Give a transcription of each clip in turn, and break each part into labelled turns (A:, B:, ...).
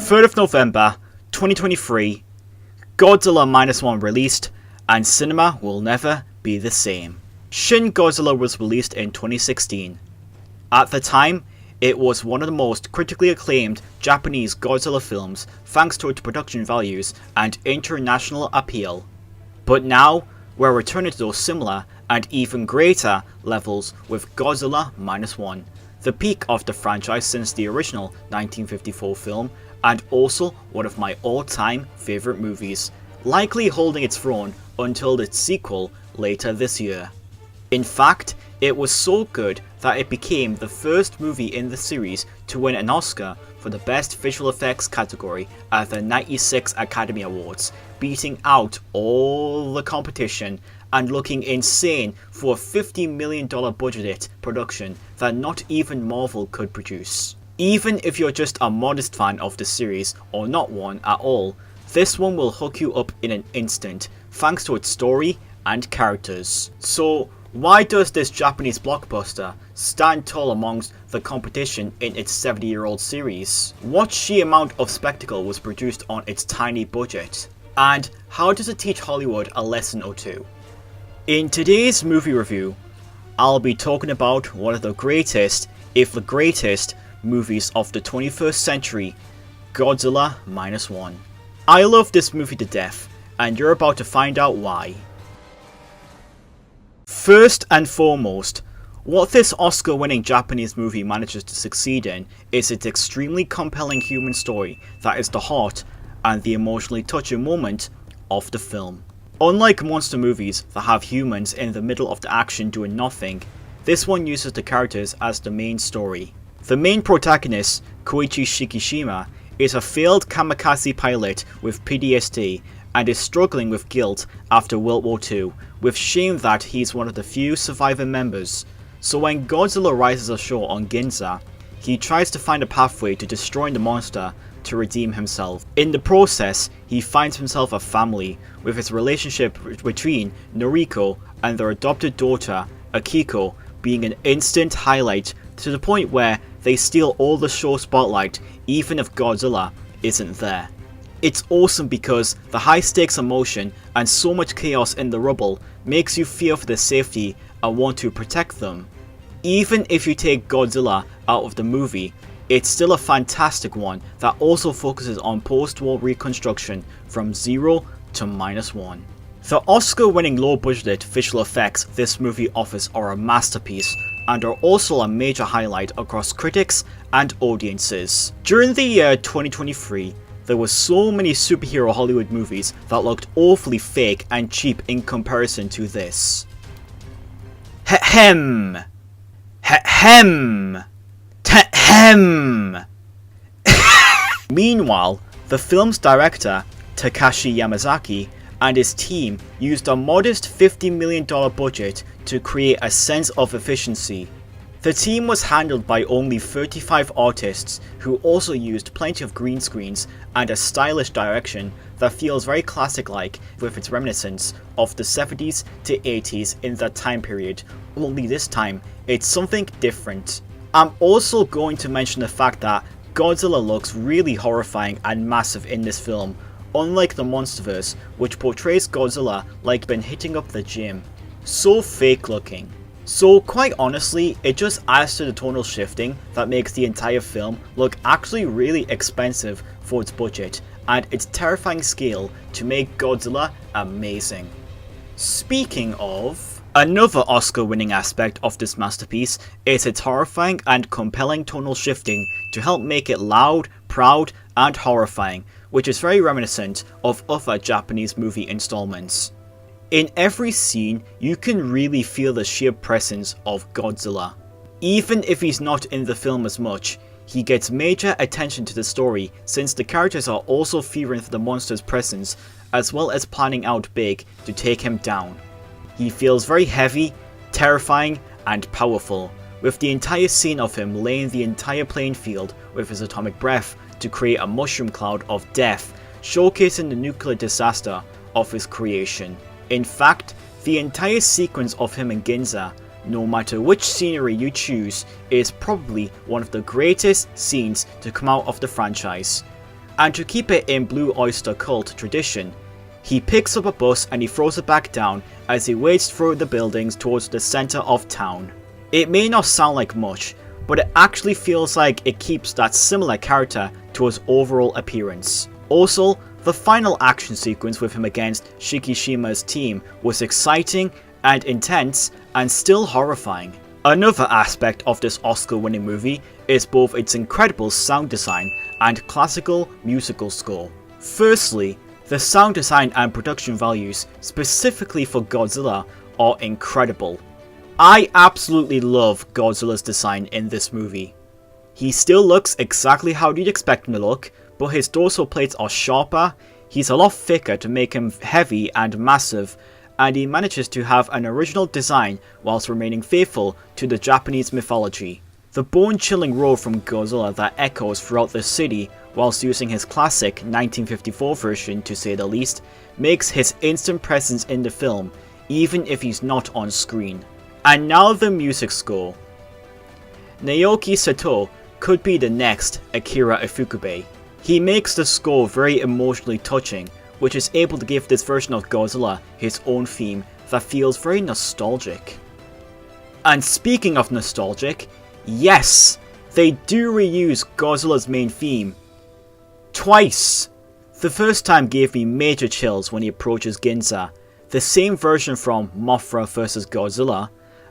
A: 3rd of November 2023, Godzilla Minus One released, and cinema will never be the same. Shin Godzilla was released in 2016. At the time, it was one of the most critically acclaimed Japanese Godzilla films thanks to its production values and international appeal. But now, we're returning to those similar and even greater levels with Godzilla Minus One, the peak of the franchise since the original 1954 film, and also one of my all-time favourite movies, likely holding its throne until its sequel later this year. In fact, it was so good that it became the first movie in the series to win an Oscar for the Best Visual Effects category at the 96 Academy Awards, beating out all the competition and looking insane for a $50 million budgeted production that not even Marvel could produce. Even if you're just a modest fan of the series or not one at all, this one will hook you up in an instant thanks to its story and characters. So why does this Japanese blockbuster stand tall amongst the competition in its 70-year-old series? What sheer amount of spectacle was produced on its tiny budget? And how does it teach Hollywood a lesson or two? In today's movie review, I'll be talking about one of the greatest, if the greatest, movies of the 21st century, Godzilla Minus One. I love this movie to death, and you're about to find out why. First and foremost, what this Oscar-winning Japanese movie manages to succeed in is its extremely compelling human story that is the heart and the emotionally touching moment of the film. Unlike monster movies that have humans in the middle of the action doing nothing, this one uses the characters as the main story. The main protagonist, Koichi Shikishima, is a failed kamikaze pilot with PTSD and is struggling with guilt after World War II, with shame that he's one of the few surviving members. So when Godzilla rises ashore on Ginza, he tries to find a pathway to destroying the monster to redeem himself. In the process, he finds himself a family, with his relationship between Noriko and their adopted daughter, Akiko, being an instant highlight to the point where they steal all the show spotlight even if Godzilla isn't there. It's awesome because the high stakes emotion and so much chaos in the rubble makes you fear for their safety and want to protect them. Even if you take Godzilla out of the movie, it's still a fantastic one that also focuses on post-war reconstruction from 0 to -1. The Oscar-winning low-budgeted visual effects this movie offers are a masterpiece and are also a major highlight across critics and audiences. During the year 2023, there were so many superhero Hollywood movies that looked awfully fake and cheap in comparison to this. Hem. Hem. Hem. Meanwhile, the film's director, Takashi Yamazaki, and his team used a modest $50 million budget to create a sense of efficiency. The team was handled by only 35 artists who also used plenty of green screens and a stylish direction that feels very classic-like with its reminiscence of the 70s to 80s in that time period, only this time it's something different. I'm also going to mention the fact that Godzilla looks really horrifying and massive in this film, unlike the Monsterverse, which portrays Godzilla like been hitting up the gym. So fake looking. So quite honestly, it just adds to the tonal shifting that makes the entire film look actually really expensive for its budget and its terrifying scale to make Godzilla amazing. Speaking of, another Oscar-winning aspect of this masterpiece is its horrifying and compelling tonal shifting to help make it loud, proud, and horrifying, which is very reminiscent of other Japanese movie installments. In every scene, you can really feel the sheer presence of Godzilla. Even if he's not in the film as much, he gets major attention to the story since the characters are also fearing for the monster's presence as well as planning out big to take him down. He feels very heavy, terrifying, and powerful, with the entire scene of him laying the entire playing field with his atomic breath to create a mushroom cloud of death, showcasing the nuclear disaster of his creation. In fact, the entire sequence of him in Ginza, no matter which scenery you choose, is probably one of the greatest scenes to come out of the franchise. and to keep it in Blue Oyster Cult tradition, he picks up a bus and he throws it back down as he wades through the buildings towards the center of town. It may not sound like much, but it actually feels like it keeps that similar character to his overall appearance. Also, the final action sequence with him against Shikishima's team was exciting and intense and still horrifying. Another aspect of this Oscar-winning movie is both its incredible sound design and classical musical score. Firstly, the sound design and production values specifically for Godzilla are incredible. I absolutely love Godzilla's design in this movie. He still looks exactly how you'd expect him to look, but his dorsal plates are sharper, he's a lot thicker to make him heavy and massive, and he manages to have an original design whilst remaining faithful to the Japanese mythology. The bone-chilling roar from Godzilla that echoes throughout the city whilst using his classic 1954 version to say the least, makes his instant presence in the film, even if he's not on screen. And now the music score. Naoki Sato could be the next Akira Ifukube. He makes the score very emotionally touching, which is able to give this version of Godzilla his own theme that feels very nostalgic. And speaking of nostalgic, yes, they do reuse Godzilla's main theme. Twice! The first time gave me major chills when he approaches Ginza, the same version from Mothra vs Godzilla,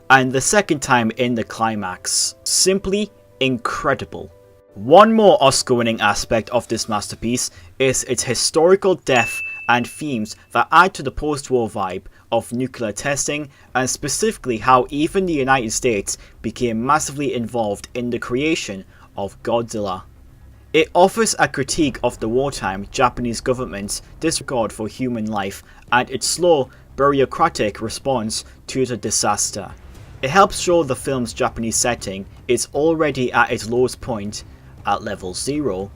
A: and the second time in the climax. Simply incredible. One more Oscar-winning aspect of this masterpiece is its historical depth and themes that add to the post-war vibe of nuclear testing, and specifically how even the United States became massively involved in the creation of Godzilla. It offers a critique of the wartime Japanese government's disregard for human life and its slow, bureaucratic response to the disaster. It helps show the film's Japanese setting is already at its lowest point, at level 0.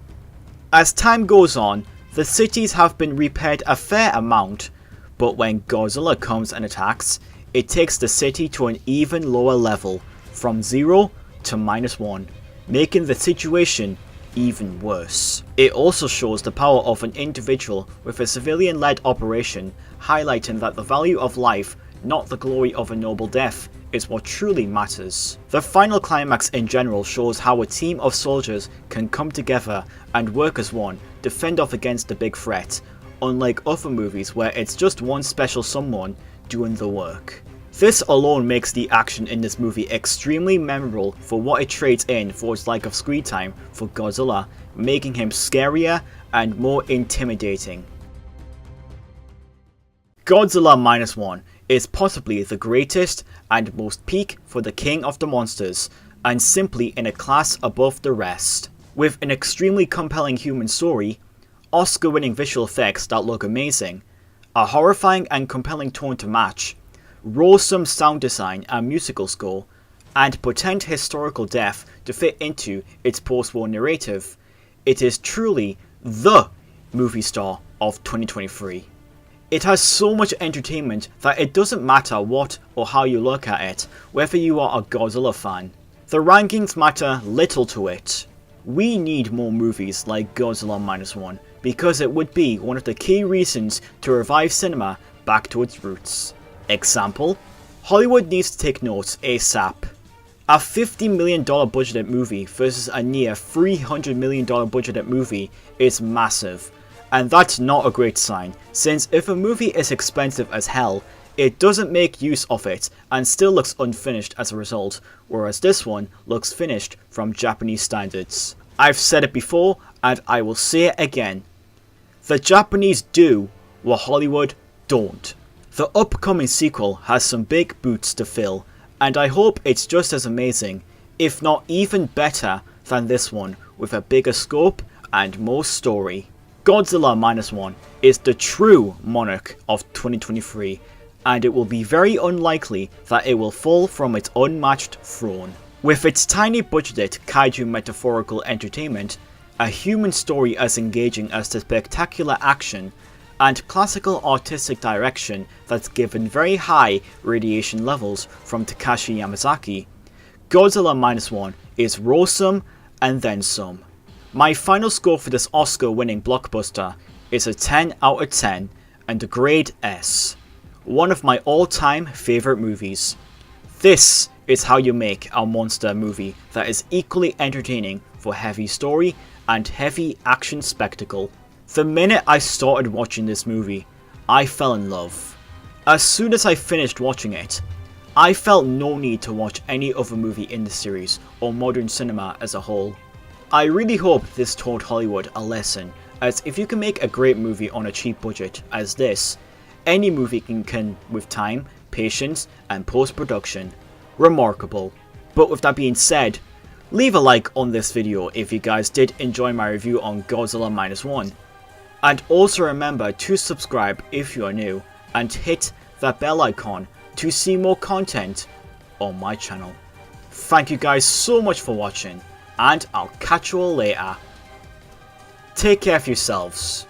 A: As time goes on, the cities have been repaired a fair amount, but when Godzilla comes and attacks, it takes the city to an even lower level, from 0 to -1, making the situation even worse. It also shows the power of an individual with a civilian-led operation, highlighting that the value of life, not the glory of a noble death, is what truly matters. The final climax in general shows how a team of soldiers can come together and work as one to fend off against the big threat, unlike other movies where it's just one special someone doing the work. This alone makes the action in this movie extremely memorable for what it trades in for its lack of screen time for Godzilla, making him scarier and more intimidating. Godzilla Minus One is possibly the greatest and most peak for the king of the monsters, and simply in a class above the rest. With an extremely compelling human story, Oscar-winning visual effects that look amazing, a horrifying and compelling tone to match, Rawsome sound design and musical score, and potent historical depth to fit into its post-war narrative, it is truly THE movie star of 2023. It has so much entertainment that it doesn't matter what or how you look at it, whether you are a Godzilla fan. The rankings matter little to it. We need more movies like Godzilla Minus One, because it would be one of the key reasons to revive cinema back to its roots. Example, Hollywood needs to take notes ASAP. A $50 million budgeted movie versus a near $300 million budgeted movie is massive. And that's not a great sign, since if a movie is expensive as hell, it doesn't make use of it and still looks unfinished as a result, whereas this one looks finished from Japanese standards. I've said it before and I will say it again. The Japanese do what Hollywood don't. The upcoming sequel has some big boots to fill, and I hope it's just as amazing, if not even better than this one, with a bigger scope and more story. Godzilla Minus One is the true monarch of 2023, and it will be very unlikely that it will fall from its unmatched throne. With its tiny budgeted kaiju metaphorical entertainment, a human story as engaging as the spectacular action, and classical artistic direction that's given very high radiation levels from Takashi Yamazaki, Godzilla Minus One is Rawsome and then some. My final score for this Oscar-winning blockbuster is a 10 out of 10 and a grade S. One of my all-time favourite movies. This is how you make a monster movie that is equally entertaining for heavy story and heavy action spectacle. The minute I started watching this movie, I fell in love. As soon as I finished watching it, I felt no need to watch any other movie in the series or modern cinema as a whole. I really hope this taught Hollywood a lesson, as if you can make a great movie on a cheap budget as this, any movie can with time, patience and post-production. Remarkable. But with that being said, leave a like on this video if you guys did enjoy my review on Godzilla Minus One. And also remember to subscribe if you are new and hit that bell icon to see more content on my channel. Thank you guys so much for watching, and I'll catch you all later. Take care of yourselves.